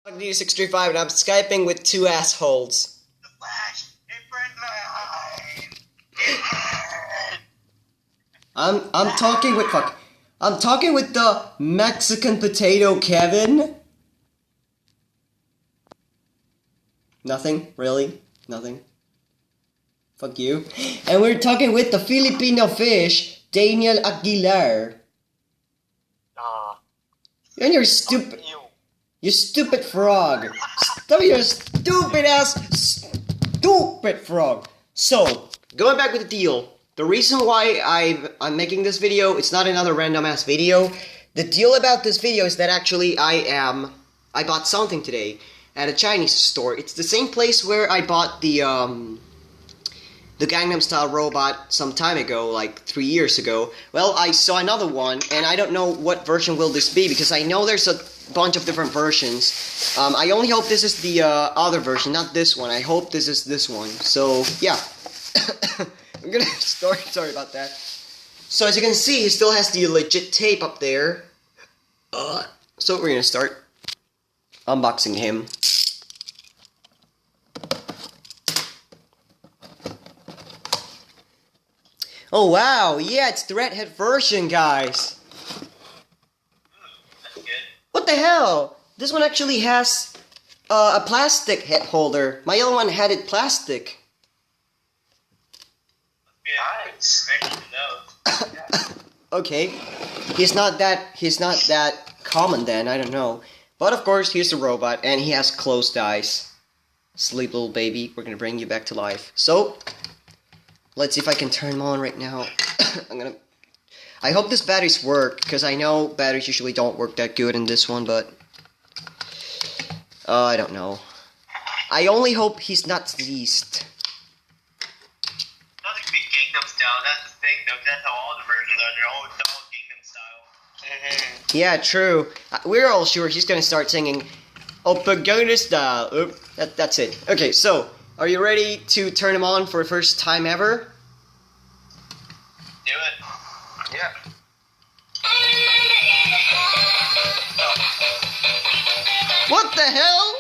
D635 and I'm Skyping with two assholes. I'm talking with I'm talking with the Mexican potato Kevin. Nothing, really? Nothing. Fuck you. And we're talking with the Filipino fish, Daniel Aguilar. And you're stupid. You stupid frog. Stop your stupid ass stupid frog. So, going back with the deal. The reason why I'm making this video, it's not another random ass video. The deal about this video is that actually I bought something today at a Chinese store. It's the same place where I bought the Gangnam Style robot some time ago, like 3 years ago. Well, I saw another one, and I don't know what version will this be, because I know there's a bunch of different versions. I only hope this is the other version, not this one. I hope this is this one. So, yeah. I'm gonna start, sorry about that. So as you can see, he still has the legit tape up there. So we're gonna start unboxing him. Oh wow, yeah, it's the redhead version, guys. That's good. What the hell? This one actually has a plastic head holder. My other one had it plastic. Nice. Okay, he's not that common then. I don't know. But of course, here's the robot, and he has closed eyes. Sleep, little baby. We're gonna bring you back to life. So, let's see if I can turn him on right now. I hope this batteries work, because I know batteries usually don't work that good in this one, but I don't know. I only hope he's not sneezed. Nothing be Gangnam Style. That's the thing, though. That's how all the versions are. They're all Gangnam Style. Yeah, true. We're all sure he's gonna start singing Oppa Gangnam Style. Oop, that's it. Okay, so are you ready to turn him on for the first time ever? Do it. Yeah. What the hell?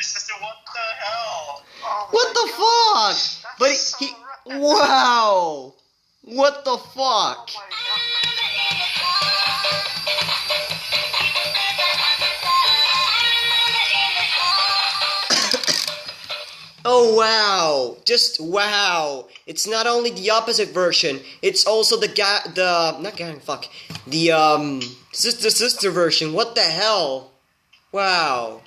Sister, what the hell? Oh What the fuck? But he wow. What the fuck? Oh wow, just wow. It's not only the opposite version, it's also the sister version. What the hell? Wow.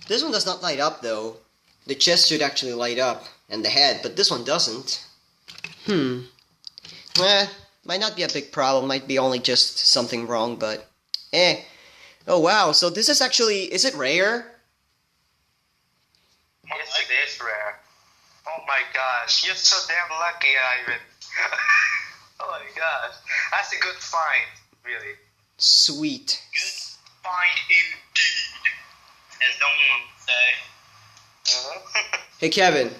This one does not light up though. The chest should actually light up, and the head, but this one doesn't. Might not be a big problem, might be only just something wrong, but Oh wow, so this is actually, is it rare? Yes, it is rare. Oh my gosh, you're so damn lucky, Ivan. Oh my gosh, that's a good find, really. Sweet. Good find indeed, as someone would say. Hey Kevin. Yeah.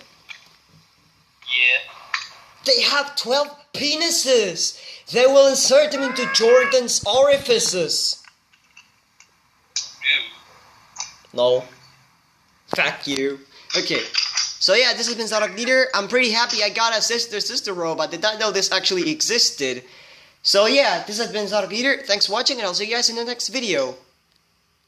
They have 12 penises! They will insert them into Jordan's orifices! Ew. No. Fuck you. Okay. So yeah, this has been Zarok Leader. I'm pretty happy I got a sister robot. Did not know this actually existed. So yeah, this has been Zarok Leader. Thanks for watching, and I'll see you guys in the next video.